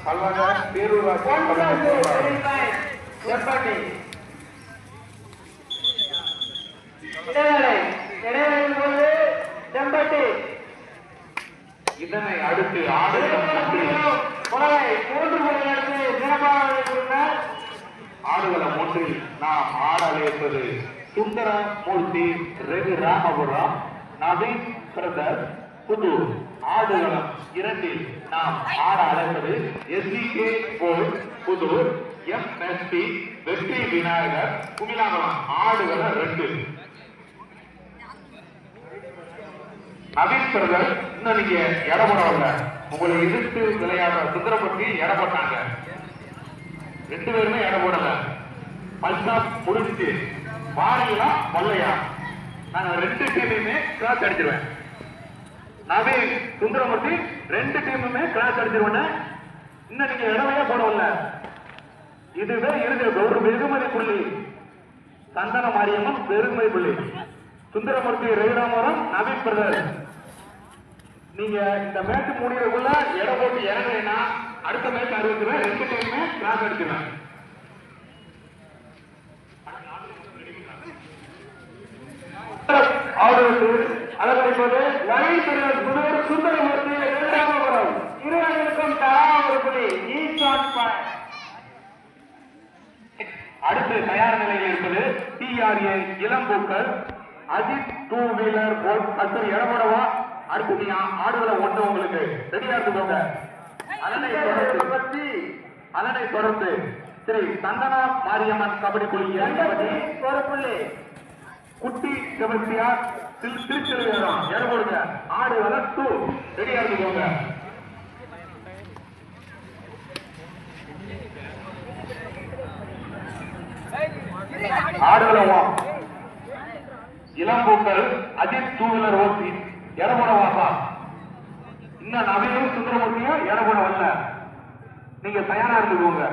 பல்வாக பேரூராட்சி இதனை அடுத்து ஆடுகளம் ஒன்றில் நாம் ஆடலேற்பது சுந்தரமூர்த்தி ரெகு ராமபுரம் நவீன் பிரதர் புதூர். ஆடுகளம் 2 நாம் ஆட அழைப்பது SDK போர்ட் புதூர் MSP வெற்றி விநாயகர் குமிலாங்குளம். ஆடுகளம் 2. நவீன் பிரதர் இன்னும் நீங்க இடம் போடவில்லை. உங்களை எதிர்த்து விளையாடுற சுந்தரமூர்த்தி இடம் போட்டாங்க. 2 பேருமே இடம் போடல. பல்சா முடிச்சு வாரியா மொல்லையா நாங்க 2 டீமுமே கிராஸ் அடிச்சிருவேன். நவீன் சுந்தரமூர்த்தி 2 டீமுமே கிராஸ் அடிச்சிருவேன். இன்னும் நீங்க இடமையா போடவில்லை. இதுவே இறுதி ஒரு வெகுமதி புள்ளி. சந்தன மாரியம்மன் பெருமை புள்ளி. சுந்தரமூர்த்தி ரகுராமபுரம் நவீன் பிரதர். நீங்க இந்த மேட்ச் முடியறதுக்குள்ள இடம் போட்டு இறங்குறீங்கன்னா அடுத்த மேட்ச் அறிவிச்சுவேன். 2 டீமுமே கிராஸ் அடிச்சிருவேன். அதன்போது நவீன் பிரதர் புதூர் சுந்தரமூர்த்தி ரகுராமபுரம் இருவருக்கும் தலா ஒரு புள்ளி. அடுத்து தயார் நிலையில் இருப்பது TRA இளம்பூக்கள் அஜித் 2 வீலர் போட். அடுத்து இடப்படவா அடுத்து நீ ஆடுகளை ஒன்று உங்களுக்கு ரெடியா இருக்குங்க. அதனை தொடர்ந்து ஸ்ரீ சந்தனா மாரியம்மன் கபடி குழு ஒரு புள்ளி. குட்டி செபஸ்டியார் திருச்செல்வியாரம் இடம் போடுங்க. ஆடுகளை 2 ரெடியா இருக்குங்க. ஆடுகளம் இளம்பூக்கள் அஜித் 2 வீலர் ஓட்டி இடப்பட வாசா. இன்னும் நவீனும் சுந்தரமூர்த்தியும் இடப்பட வரல. நீங்க தயாரா இருந்துக்கோங்க.